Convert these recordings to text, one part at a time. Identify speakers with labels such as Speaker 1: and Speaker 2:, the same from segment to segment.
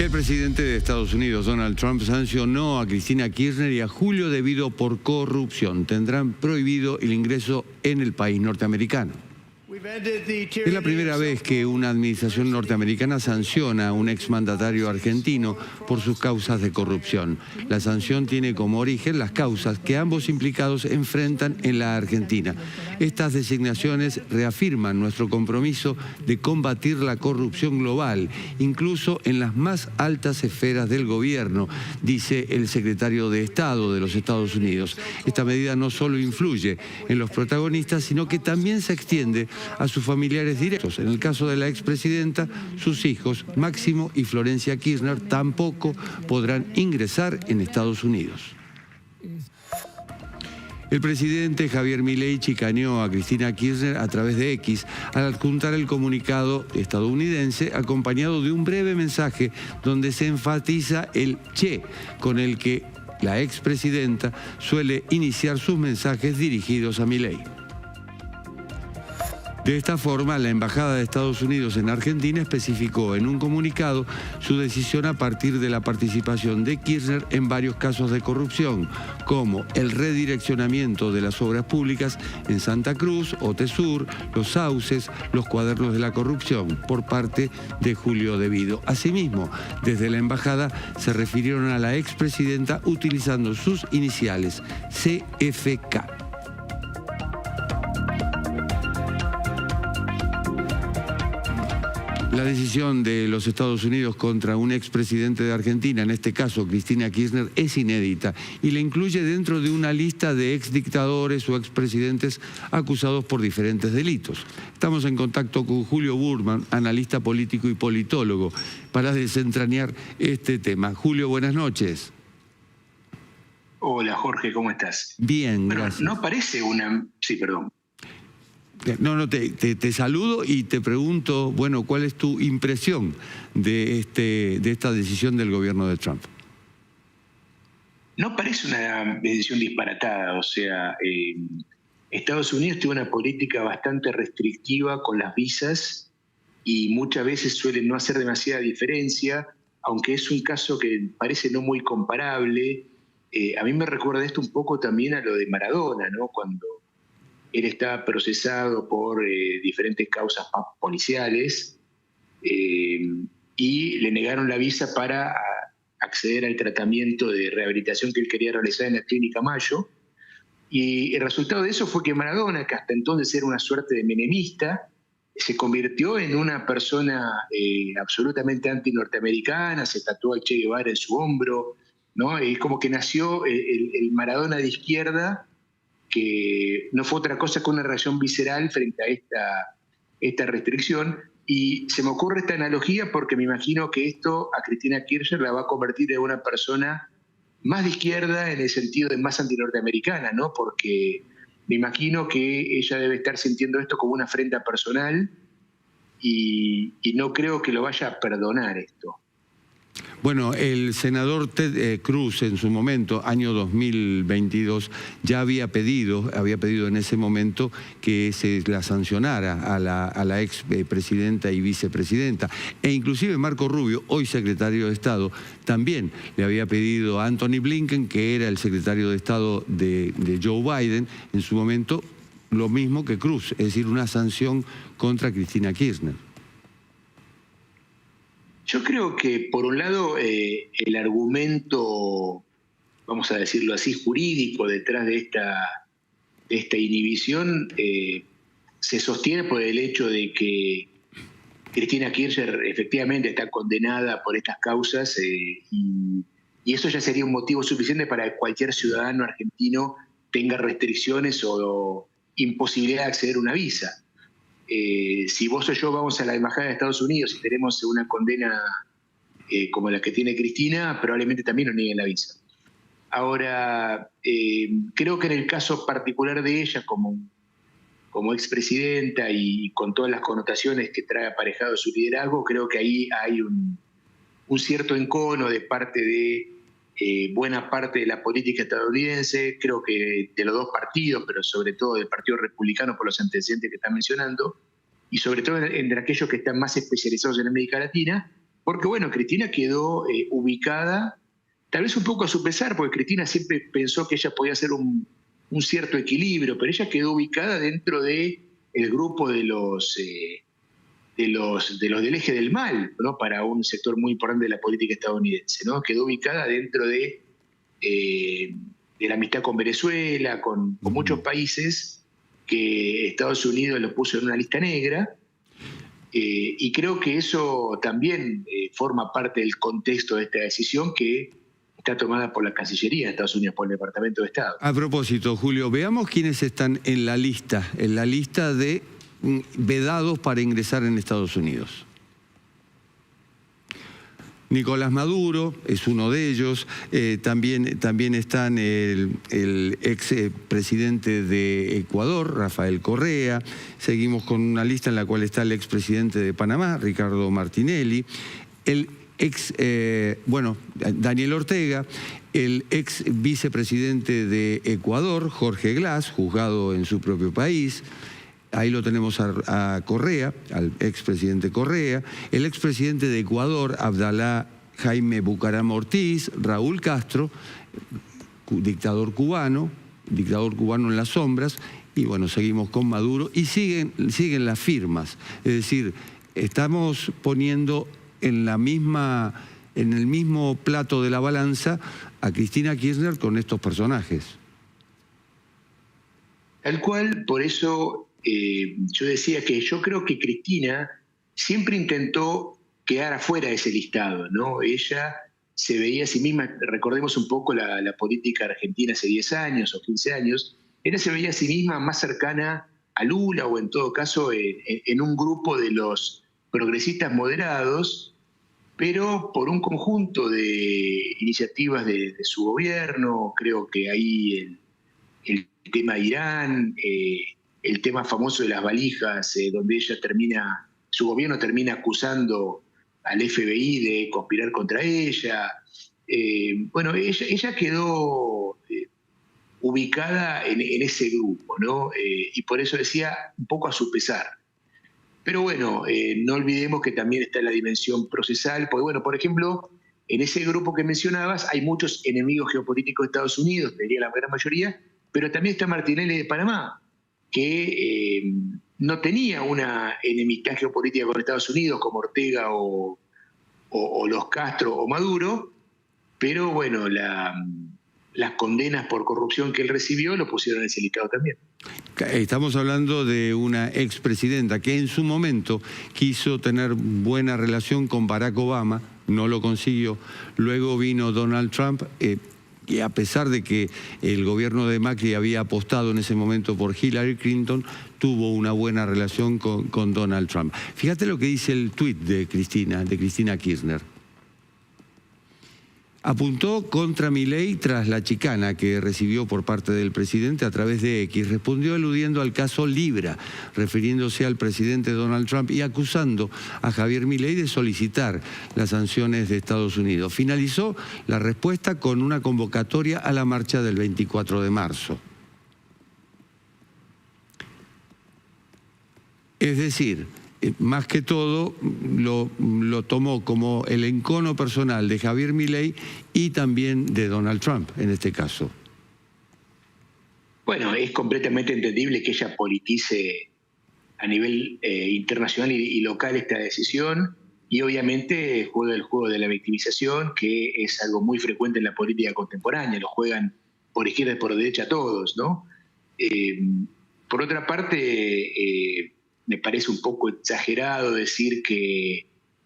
Speaker 1: El presidente de Estados Unidos, Donald Trump, sancionó a Cristina Kirchner y a Julio De Vido por corrupción. Tendrán prohibido el ingreso en el país norteamericano. Es la primera vez que una administración norteamericana sanciona a un exmandatario argentino por sus causas de corrupción. La sanción tiene como origen las causas que ambos implicados enfrentan en la Argentina. Estas designaciones reafirman nuestro compromiso de combatir la corrupción global, incluso en las más altas esferas del gobierno, dice el secretario de Estado de los Estados Unidos. Esta medida no solo influye en los protagonistas, sino que también se extiende a sus familiares directos. En el caso de la expresidenta, sus hijos, Máximo y Florencia Kirchner, tampoco podrán ingresar en Estados Unidos. El presidente Javier Milei chicaneó a Cristina Kirchner a través de X al adjuntar el comunicado estadounidense acompañado de un breve mensaje donde se enfatiza el che con el que la expresidenta suele iniciar sus mensajes dirigidos a Milei. De esta forma, la Embajada de Estados Unidos en Argentina especificó en un comunicado su decisión a partir de la participación de Kirchner en varios casos de corrupción, como el redireccionamiento de las obras públicas en Santa Cruz, Otesur, Los Sauces, los cuadernos de la corrupción, por parte de Julio De Vido. Asimismo, desde la Embajada se refirieron a la expresidenta utilizando sus iniciales, CFK. La decisión de los Estados Unidos contra un expresidente de Argentina, en este caso Cristina Kirchner, es inédita y la incluye dentro de una lista de exdictadores o expresidentes acusados por diferentes delitos. Estamos en contacto con Julio Burman, analista político y politólogo, para desentrañar este tema. Julio, buenas noches.
Speaker 2: Hola Jorge, ¿cómo estás?
Speaker 1: Bien, gracias.
Speaker 2: No parece una... Sí, perdón.
Speaker 1: No, te saludo y te pregunto, bueno, ¿cuál es tu impresión de esta decisión del gobierno de Trump?
Speaker 2: No parece una decisión disparatada, o sea, Estados Unidos tiene una política bastante restrictiva con las visas y muchas veces suele no hacer demasiada diferencia, aunque es un caso que parece no muy comparable. A mí me recuerda esto un poco también a lo de Maradona, ¿no? Cuando él estaba procesado por diferentes causas policiales y le negaron la visa para acceder al tratamiento de rehabilitación que él quería realizar en la Clínica Mayo. Y el resultado de eso fue que Maradona, que hasta entonces era una suerte de menemista, se convirtió en una persona absolutamente anti-norteamericana, se tatuó a Che Guevara en su hombro, ¿no? Es como que nació el Maradona de izquierda, que no fue otra cosa que una reacción visceral frente a esta restricción. Y se me ocurre esta analogía porque me imagino que esto a Cristina Kirchner la va a convertir en una persona más de izquierda en el sentido de más antinorteamericana, ¿no? Porque me imagino que ella debe estar sintiendo esto como una afrenta personal y no creo que lo vaya a perdonar esto.
Speaker 1: Bueno, el senador Ted Cruz en su momento, año 2022, ya había pedido en ese momento que se la sancionara a la ex presidenta y vicepresidenta. E inclusive Marco Rubio, hoy secretario de Estado, también le había pedido a Anthony Blinken, que era el secretario de Estado de Joe Biden, en su momento lo mismo que Cruz, es decir, una sanción contra Cristina Kirchner.
Speaker 2: Yo creo que, por un lado, el argumento, vamos a decirlo así, jurídico detrás de esta inhibición se sostiene por el hecho de que Cristina Kirchner efectivamente está condenada por estas causas y eso ya sería un motivo suficiente para que cualquier ciudadano argentino tenga restricciones o imposibilidad de acceder a una visa. Si vos o yo vamos a la Embajada de Estados Unidos y tenemos una condena como la que tiene Cristina, probablemente también nos nieguen la visa. Ahora, creo que en el caso particular de ella, como expresidenta y con todas las connotaciones que trae aparejado su liderazgo, creo que ahí hay un cierto encono de parte de buena parte de la política estadounidense, creo que de los dos partidos, pero sobre todo del Partido Republicano por los antecedentes que están mencionando, y sobre todo entre aquellos que están más especializados en América Latina, porque bueno, Cristina quedó ubicada, tal vez un poco a su pesar, porque Cristina siempre pensó que ella podía hacer un cierto equilibrio, pero ella quedó ubicada dentro del grupo de los del eje del mal, ¿no? Para un sector muy importante de la política estadounidense, ¿no? Quedó ubicada dentro de la amistad con Venezuela, con muchos países que Estados Unidos lo puso en una lista negra, y creo que eso también forma parte del contexto de esta decisión que está tomada por la Cancillería de Estados Unidos, por el Departamento de Estado.
Speaker 1: A propósito, Julio, veamos quiénes están en la lista de vedados para ingresar en Estados Unidos. Nicolás Maduro es uno de ellos, también están el ex presidente de Ecuador, Rafael Correa, seguimos con una lista en la cual está el ex presidente de Panamá, Ricardo Martinelli, el ex, Daniel Ortega, el ex vicepresidente de Ecuador, Jorge Glass, juzgado en su propio país. Ahí lo tenemos a Correa, al expresidente Correa, el expresidente de Ecuador, Abdalá Jaime Bucaram Ortiz, Raúl Castro, dictador cubano en las sombras, y bueno, seguimos con Maduro, y siguen las firmas. Es decir, estamos poniendo en el mismo plato de la balanza a Cristina Kirchner con estos personajes.
Speaker 2: Tal cual, por eso yo decía que yo creo que Cristina siempre intentó quedar afuera de ese listado, ¿no? Ella se veía a sí misma, recordemos un poco la política argentina hace 10 años o 15 años, ella se veía a sí misma más cercana a Lula o en todo caso en un grupo de los progresistas moderados, pero por un conjunto de iniciativas de su gobierno, creo que ahí el tema Irán, el tema famoso de las valijas, donde su gobierno termina acusando al FBI de conspirar contra ella. Ella quedó ubicada en ese grupo, ¿no? Y por eso decía, un poco a su pesar. Pero bueno, no olvidemos que también está la dimensión procesal, porque bueno, por ejemplo, en ese grupo que mencionabas hay muchos enemigos geopolíticos de Estados Unidos, diría la gran mayoría, pero también está Martinelli de Panamá, que no tenía una enemistad geopolítica con Estados Unidos como Ortega o los Castro o Maduro, pero bueno, las condenas por corrupción que él recibió lo pusieron en ese listado también.
Speaker 1: Estamos hablando de una expresidenta que en su momento quiso tener buena relación con Barack Obama, no lo consiguió, luego vino Donald Trump, y a pesar de que el gobierno de Macri había apostado en ese momento por Hillary Clinton, tuvo una buena relación con Donald Trump. Fíjate lo que dice el tuit de Cristina Kirchner. Apuntó contra Milei tras la chicana que recibió por parte del presidente a través de X. Respondió eludiendo al caso Libra, refiriéndose al presidente Donald Trump y acusando a Javier Milei de solicitar las sanciones de Estados Unidos. Finalizó la respuesta con una convocatoria a la marcha del 24 de marzo. Es decir, más que todo lo tomó como el encono personal de Javier Milei y también de Donald Trump en este caso.
Speaker 2: Bueno, es completamente entendible que ella politice a nivel internacional y local esta decisión, y obviamente juega el juego de la victimización, que es algo muy frecuente en la política contemporánea, lo juegan por izquierda y por derecha todos, ¿no? Por otra parte, me parece un poco exagerado decir que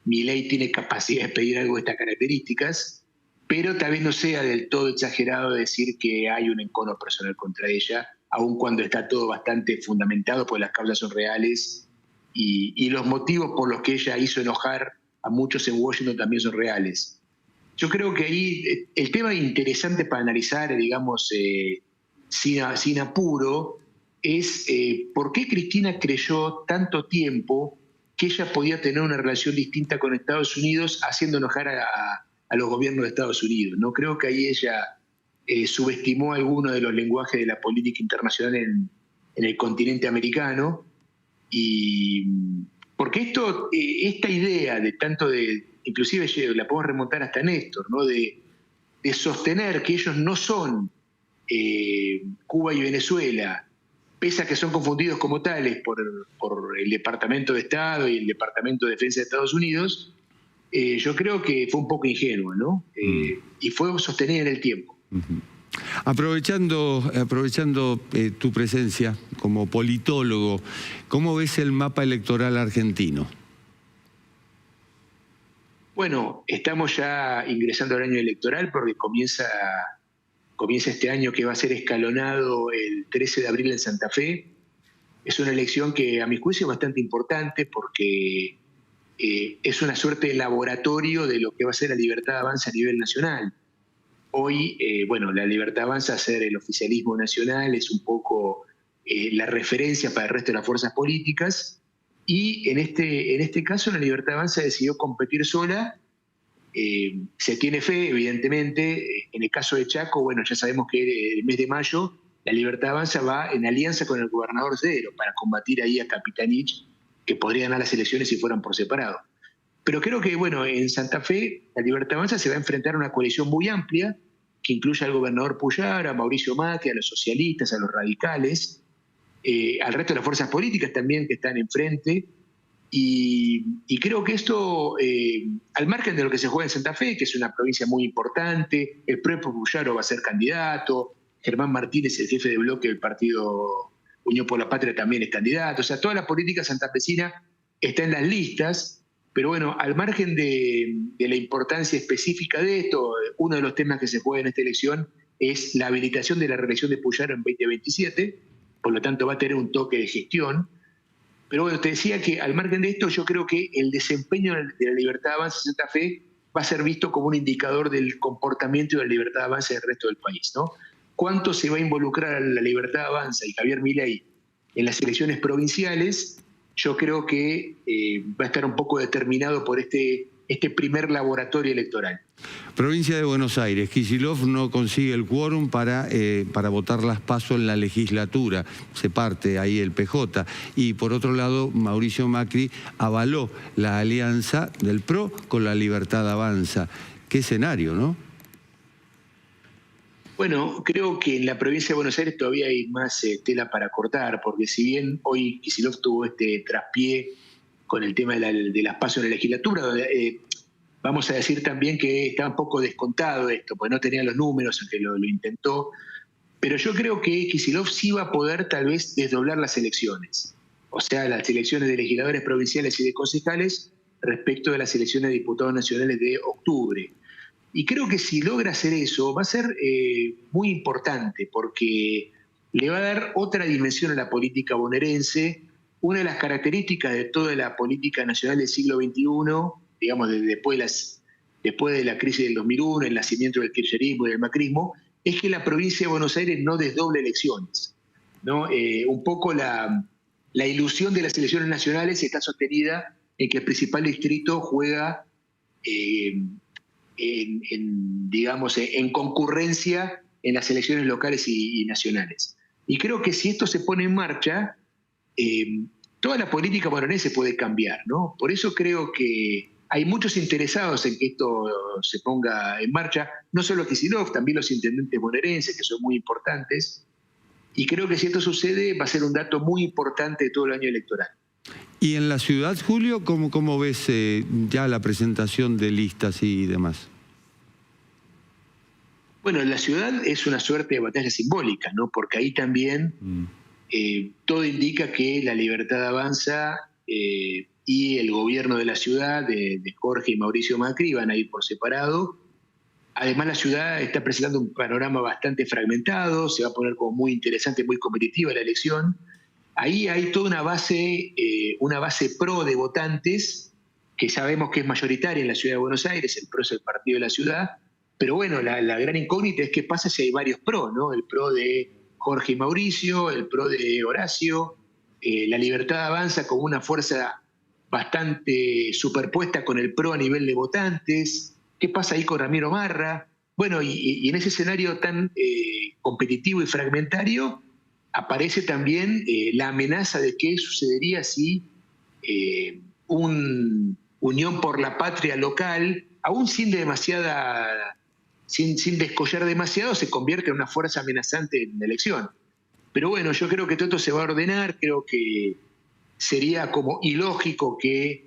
Speaker 2: Milei tiene capacidad de pedir algo de estas características, pero tal vez no sea del todo exagerado decir que hay un encono personal contra ella, aun cuando está todo bastante fundamentado, porque las causas son reales y los motivos por los que ella hizo enojar a muchos en Washington también son reales. Yo creo que ahí el tema interesante para analizar, digamos, sin apuro, es por qué Cristina creyó tanto tiempo que ella podía tener una relación distinta con Estados Unidos haciendo enojar a los gobiernos de Estados Unidos. No creo que ahí ella subestimó alguno de los lenguajes de la política internacional en el continente americano, y porque esta idea de tanto de inclusive la podemos remontar hasta Néstor, ¿no? De sostener que ellos no son Cuba y Venezuela, pese a que son confundidos como tales por el Departamento de Estado y el Departamento de Defensa de Estados Unidos, yo creo que fue un poco ingenuo, ¿no? Y fue sostenida en el tiempo.
Speaker 1: Aprovechando tu presencia como politólogo, ¿cómo ves el mapa electoral argentino?
Speaker 2: Bueno, estamos ya ingresando al año electoral porque comienza este año, que va a ser escalonado el 13 de abril en Santa Fe. Es una elección que a mi juicio es bastante importante porque es una suerte de laboratorio de lo que va a ser la Libertad Avanza a nivel nacional. Hoy, bueno, la Libertad Avanza a ser el oficialismo nacional es un poco la referencia para el resto de las fuerzas políticas, y en este caso la Libertad Avanza decidió competir sola. Se tiene fe, evidentemente. En el caso de Chaco, bueno, ya sabemos que el mes de mayo la Libertad Avanza va en alianza con el gobernador Cedero para combatir ahí a Capitanich, que podría ganar las elecciones si fueran por separado. Pero creo que, bueno, en Santa Fe la Libertad Avanza se va a enfrentar a una coalición muy amplia que incluye al gobernador Puyara, a Mauricio Macri, a los socialistas, a los radicales, al resto de las fuerzas políticas también que están enfrente. Y creo que esto, al margen de lo que se juega en Santa Fe, que es una provincia muy importante, el propio Puyaro va a ser candidato, Germán Martínez, el jefe de bloque del partido Unión por la Patria, también es candidato. O sea, toda la política santafesina está en las listas, pero bueno, al margen de la importancia específica de esto, uno de los temas que se juega en esta elección es la habilitación de la reelección de Puyaro en 2027, por lo tanto va a tener un toque de gestión. Pero bueno, te decía que al margen de esto, yo creo que el desempeño de la Libertad Avanza en Santa Fe va a ser visto como un indicador del comportamiento de la Libertad Avanza del resto del país, ¿no? ¿Cuánto se va a involucrar la Libertad Avanza y Javier Milei en las elecciones provinciales? Yo creo que va a estar un poco determinado por este primer laboratorio electoral.
Speaker 1: Provincia de Buenos Aires, Kicillof no consigue el quórum para votar las PASO en la legislatura, se parte ahí el PJ. Y por otro lado, Mauricio Macri avaló la alianza del PRO con la Libertad Avanza. Qué escenario, ¿no?
Speaker 2: Bueno, creo que en la provincia de Buenos Aires todavía hay más tela para cortar, porque si bien hoy Kicillof tuvo este traspié con el tema de las PASO en la legislatura, vamos a decir también que está un poco descontado esto, porque no tenía los números, aunque lo intentó. Pero yo creo que Kicillof sí va a poder tal vez desdoblar las elecciones. O sea, las elecciones de legisladores provinciales y de concejales respecto de las elecciones de diputados nacionales de octubre. Y creo que si logra hacer eso va a ser muy importante, porque le va a dar otra dimensión a la política bonaerense. Una de las características de toda la política nacional del siglo XXI, digamos, después de la crisis del 2001, el nacimiento del kirchnerismo y del macrismo, es que la provincia de Buenos Aires no desdoble elecciones, ¿no? Un poco la ilusión de las elecciones nacionales está sostenida en que el principal distrito juega en concurrencia en las elecciones locales y nacionales. Y creo que si esto se pone en marcha, toda la política bonaerense puede cambiar, ¿no? Por eso creo que hay muchos interesados en que esto se ponga en marcha, no solo Kicillof, también los intendentes bonaerenses, que son muy importantes, y creo que si esto sucede va a ser un dato muy importante de todo el año electoral.
Speaker 1: ¿Y en la ciudad, Julio, cómo ves ya la presentación de listas y demás?
Speaker 2: Bueno, en la ciudad es una suerte de batalla simbólica, ¿no? Porque ahí también todo indica que la Libertad Avanza y el gobierno de la ciudad, de Jorge y Mauricio Macri, van a ir por separado. Además, la ciudad está presentando un panorama bastante fragmentado, se va a poner como muy interesante, muy competitiva la elección. Ahí hay toda una base pro de votantes, que sabemos que es mayoritaria en la ciudad de Buenos Aires. El PRO es el partido de la ciudad, pero bueno, la gran incógnita es qué pasa si hay varios PRO, ¿no? El PRO de Jorge y Mauricio, el PRO de Horacio, la Libertad Avanza como una fuerza bastante superpuesta con el PRO a nivel de votantes. ¿Qué pasa ahí con Ramiro Marra? Bueno, y en ese escenario tan competitivo y fragmentario aparece también la amenaza de qué sucedería si un Unión por la Patria local, aún sin descollar demasiado, se convierte en una fuerza amenazante en la elección. Pero bueno, yo creo que todo esto se va a ordenar, creo que sería como ilógico que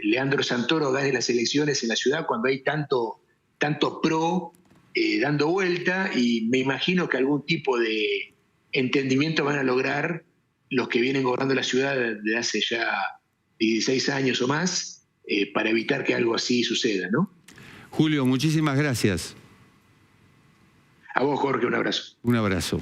Speaker 2: Leandro Santoro gane las elecciones en la ciudad cuando hay tanto pro dando vuelta, y me imagino que algún tipo de entendimiento van a lograr los que vienen gobernando la ciudad desde hace ya 16 años o más, para evitar que algo así suceda, ¿no?
Speaker 1: Julio, muchísimas gracias.
Speaker 2: A vos, Jorge, un abrazo.
Speaker 1: Un abrazo.